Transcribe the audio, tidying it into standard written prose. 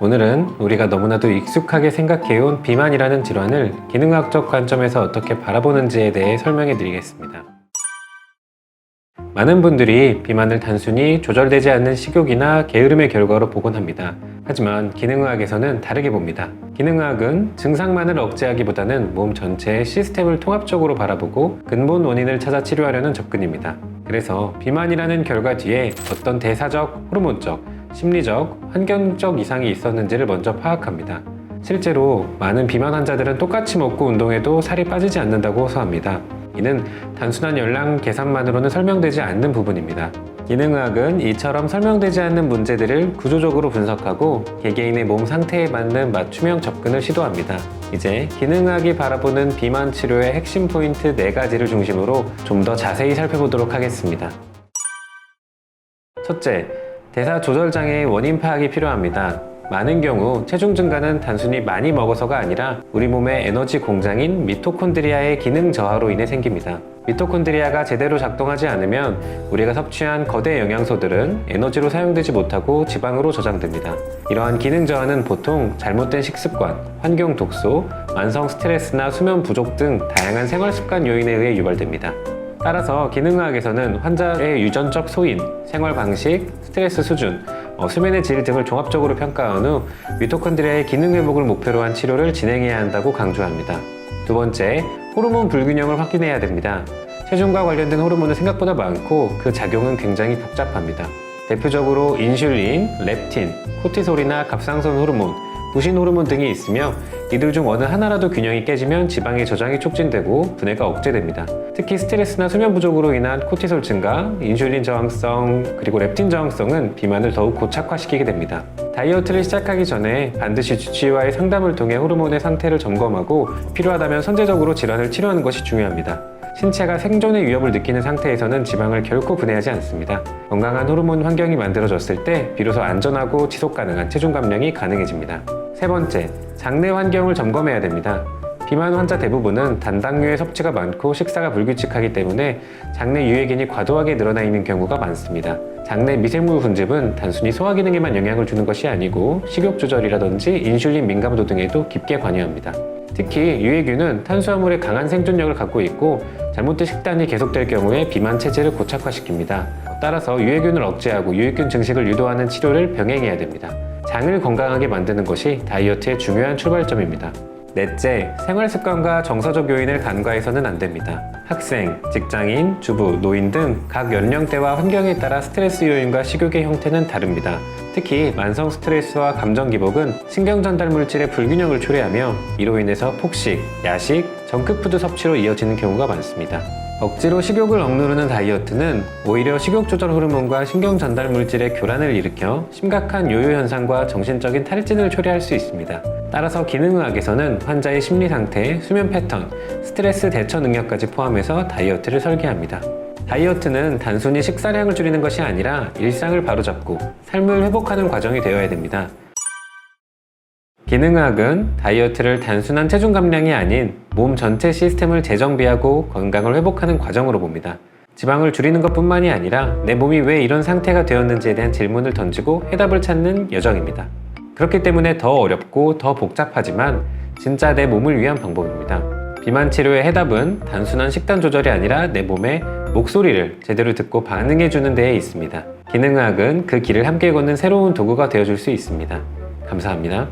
오늘은 우리가 너무나도 익숙하게 생각해온 비만이라는 질환을 기능학적 관점에서 어떻게 바라보는지에 대해 설명해 드리겠습니다. 많은 분들이 비만을 단순히 조절되지 않는 식욕이나 게으름의 결과로 보곤 합니다. 하지만 기능의학에서는 다르게 봅니다. 기능의학은 증상만을 억제하기보다는 몸 전체의 시스템을 통합적으로 바라보고 근본 원인을 찾아 치료하려는 접근입니다. 그래서 비만이라는 결과 뒤에 어떤 대사적, 호르몬적, 심리적, 환경적 이상이 있었는지를 먼저 파악합니다. 실제로 많은 비만 환자들은 똑같이 먹고 운동해도 살이 빠지지 않는다고 호소합니다. 이는 단순한 열량 계산만으로는 설명되지 않는 부분입니다. 기능의학은 이처럼 설명되지 않는 문제들을 구조적으로 분석하고 개개인의 몸 상태에 맞는 맞춤형 접근을 시도합니다. 이제 기능의학이 바라보는 비만 치료의 핵심 포인트 4가지를 중심으로 좀 더 자세히 살펴보도록 하겠습니다. 첫째, 대사 조절 장애의 원인 파악이 필요합니다. 많은 경우 체중 증가는 단순히 많이 먹어서가 아니라 우리 몸의 에너지 공장인 미토콘드리아의 기능 저하로 인해 생깁니다. 미토콘드리아가 제대로 작동하지 않으면 우리가 섭취한 거대 영양소들은 에너지로 사용되지 못하고 지방으로 저장됩니다. 이러한 기능 저하는 보통 잘못된 식습관, 환경 독소, 만성 스트레스나 수면 부족 등 다양한 생활 습관 요인에 의해 유발됩니다. 따라서 기능의학에서는 환자의 유전적 소인, 생활 방식, 스트레스 수준, 수면의 질 등을 종합적으로 평가한 후 미토콘드리아의 기능 회복을 목표로 한 치료를 진행해야 한다고 강조합니다. 두 번째, 호르몬 불균형을 확인해야 됩니다. 체중과 관련된 호르몬은 생각보다 많고 그 작용은 굉장히 복잡합니다. 대표적으로 인슐린, 렙틴, 코티솔이나 갑상선 호르몬, 부신 호르몬 등이 있으며 이들 중 어느 하나라도 균형이 깨지면 지방의 저장이 촉진되고 분해가 억제됩니다. 특히 스트레스나 수면 부족으로 인한 코티솔 증가, 인슐린 저항성, 그리고 렙틴 저항성은 비만을 더욱 고착화시키게 됩니다. 다이어트를 시작하기 전에 반드시 주치의와의 상담을 통해 호르몬의 상태를 점검하고 필요하다면 선제적으로 질환을 치료하는 것이 중요합니다. 신체가 생존의 위협을 느끼는 상태에서는 지방을 결코 분해하지 않습니다. 건강한 호르몬 환경이 만들어졌을 때 비로소 안전하고 지속 가능한 체중 감량이 가능해집니다. 세 번째, 장내 환경을 점검해야 됩니다. 비만 환자 대부분은 단당류의 섭취가 많고 식사가 불규칙하기 때문에 장내 유해균이 과도하게 늘어나 있는 경우가 많습니다. 장내 미생물 분집은 단순히 소화 기능에만 영향을 주는 것이 아니고 식욕 조절이라든지 인슐린 민감도 등에도 깊게 관여합니다. 특히 유해균은 탄수화물에 강한 생존력을 갖고 있고 잘못된 식단이 계속될 경우에 비만 체질을 고착화시킵니다. 따라서 유해균을 억제하고 유해균 증식을 유도하는 치료를 병행해야 됩니다. 장을 건강하게 만드는 것이 다이어트의 중요한 출발점입니다. 넷째, 생활습관과 정서적 요인을 간과해서는 안 됩니다. 학생, 직장인, 주부, 노인 등 각 연령대와 환경에 따라 스트레스 요인과 식욕의 형태는 다릅니다. 특히 만성 스트레스와 감정 기복은 신경 전달 물질의 불균형을 초래하며 이로 인해서 폭식, 야식, 정크푸드 섭취로 이어지는 경우가 많습니다. 억지로 식욕을 억누르는 다이어트는 오히려 식욕 조절 호르몬과 신경 전달 물질의 교란을 일으켜 심각한 요요 현상과 정신적인 탈진을 초래할 수 있습니다. 따라서 기능의학에서는 환자의 심리 상태, 수면 패턴, 스트레스 대처 능력까지 포함해서 다이어트를 설계합니다. 다이어트는 단순히 식사량을 줄이는 것이 아니라 일상을 바로잡고 삶을 회복하는 과정이 되어야 됩니다. 기능의학은 다이어트를 단순한 체중 감량이 아닌 몸 전체 시스템을 재정비하고 건강을 회복하는 과정으로 봅니다. 지방을 줄이는 것뿐만이 아니라 내 몸이 왜 이런 상태가 되었는지에 대한 질문을 던지고 해답을 찾는 여정입니다. 그렇기 때문에 더 어렵고 더 복잡하지만 진짜 내 몸을 위한 방법입니다. 비만 치료의 해답은 단순한 식단 조절이 아니라 내 몸의 목소리를 제대로 듣고 반응해주는 데에 있습니다. 기능의학은 그 길을 함께 걷는 새로운 도구가 되어줄 수 있습니다. 감사합니다.